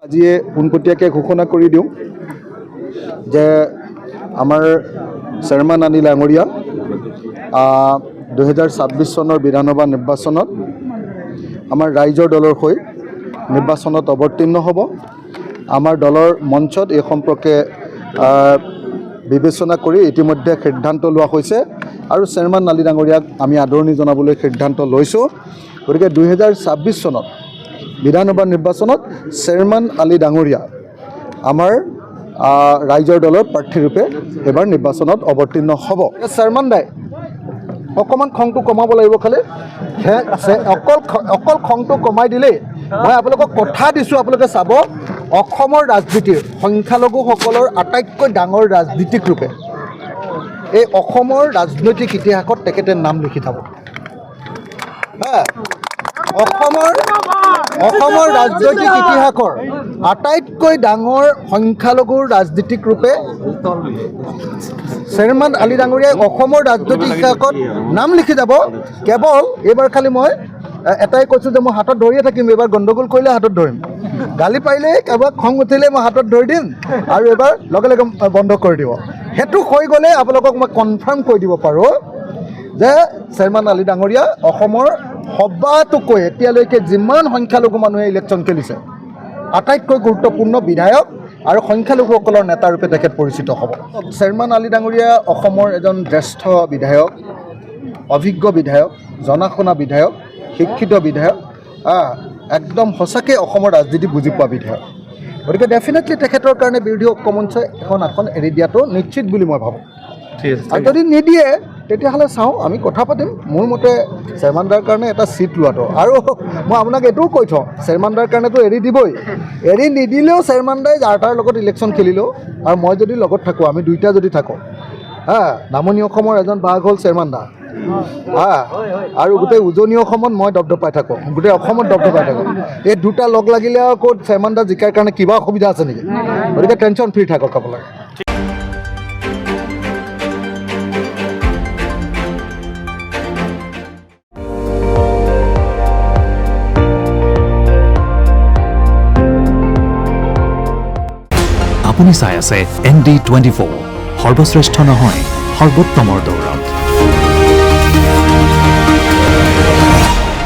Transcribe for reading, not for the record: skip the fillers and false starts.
আজিয়ে পোনপটীয়াকৈ ঘোষণা কৰি দিওঁ যে আমাৰ চেয়াৰমেন অনিল ডাঙৰীয়া 2026 চনৰ বিধানসভা নিৰ্বাচনত আমাৰ ৰাইজৰ দলৰ হৈ নিৰ্বাচনত অৱতীৰ্ণ হ'ব। আমাৰ দলৰ মঞ্চত এই সম্পৰ্কে বিবেচনা কৰি ইতিমধ্যে সিদ্ধান্ত লোৱা হৈছে আৰু চেয়াৰমেন আলি ডাঙৰীয়াক আমি আদৰণি জনাবলৈ সিদ্ধান্ত লৈছোঁ। গতিকে 2026 চনত বিধানসভা নিৰ্বাচনত চেয়াৰমেন আলি ডাঙৰীয়া আমাৰ ৰাইজৰ দলৰ প্ৰাৰ্থীৰূপে এবাৰ নিৰ্বাচনত অৱতীৰ্ণ হ'ব। চেয়াৰমেন দাই অকণমান খংটো কমাব লাগিব, খালি অকল খংটো কমাই দিলেই মই আপোনালোকক কথা দিছোঁ। আপোনালোকে চাব, অসমৰ ৰাজনীতিৰ সংখ্যালঘুসকলৰ আটাইতকৈ ডাঙৰ ৰাজনীতিক ৰূপে এই অসমৰ ৰাজনৈতিক ইতিহাসত তেখেতে নাম লিখি থ'ব। অসমৰ ৰাজনৈতিক ইতিহাসৰ আটাইতকৈ ডাঙৰ সংখ্যালঘুৰ ৰাজনীতিক ৰূপে চেয়াৰমেন আলি ডাঙৰীয়াই অসমৰ ৰাজনৈতিক ইতিহাসত নাম লিখি যাব। কেৱল এইবাৰ খালি মই এটাই কৈছোঁ যে মই হাতত ধৰিয়ে থাকিম। এইবাৰ গণ্ডগোল কৰিলে হাতত ধৰিম, গালি পাৰিলে কাৰোবাক খং উঠিলে মই হাতত ধৰি দিম আৰু এইবাৰ লগে লগে বন্ধ কৰি দিব। সেইটো হৈ গ'লে আপোনালোকক মই কনফাৰ্ম কৰি দিব পাৰোঁ যে চেয়াৰমেন আলি ডাঙৰীয়া অসমৰ সবাতোকৈ এতিয়ালৈকে যিমান সংখ্যালঘু মানুহে ইলেকশ্যন খেলিছে আটাইতকৈ গুৰুত্বপূৰ্ণ বিধায়ক আৰু সংখ্যালঘুসকলৰ নেতাৰূপে তেখেত পৰিচিত হ'ব। চেয়াৰমেন আলি ডাঙৰীয়া অসমৰ এজন জ্যেষ্ঠ বিধায়ক, অভিজ্ঞ বিধায়ক, জনাশুনা বিধায়ক, শিক্ষিত বিধায়ক, একদম সঁচাকৈ অসমৰ ৰাজনীতি বুজি পোৱা বিধায়ক। গতিকে ডেফিনেটলি তেখেতৰ কাৰণে বিৰোধী ঐক্যমঞ্চই এখন আসন এৰি দিয়াটো নিশ্চিত বুলি মই ভাবোঁ। আৰু যদি নিদিয়ে তেতিয়াহ'লে চাওঁ, আমি কথা পাতিম। মোৰ মতে চেয়াৰমেন দাৰ কাৰণে এটা ছিট লোৱাটো, আৰু মই আপোনাক এইটোও কৈ থওঁ, চেয়াৰমেন দাৰ কাৰণেতো এৰি দিবই, এৰি নিদিলেও চেয়াৰমেন দাই যাৰ তাৰ লগত ইলেকশ্যন খেলিলেও আৰু মই যদি লগত থাকোঁ, আমি দুইটা যদি থাকোঁ, নামনি অসমৰ এজন ভাগ হ'ল চেয়াৰমেন দা, আৰু গোটেই উজনি অসমত মই দপদপাই থাকোঁ, গোটেই অসমত দপদপাই থাকোঁ। এই দুটা লগ লাগিলে আৰু ক'ত চেয়াৰমেন দা জিকাৰ কাৰণে কিবা অসুবিধা আছে নেকি? গতিকে টেনশ্যন ফ্ৰী থাকক আপোনালোকে। আপুনি চাই আছে ND24, সৰ্বশ্ৰেষ্ঠ নহয় সৰ্বোত্তমৰ দৌৰত।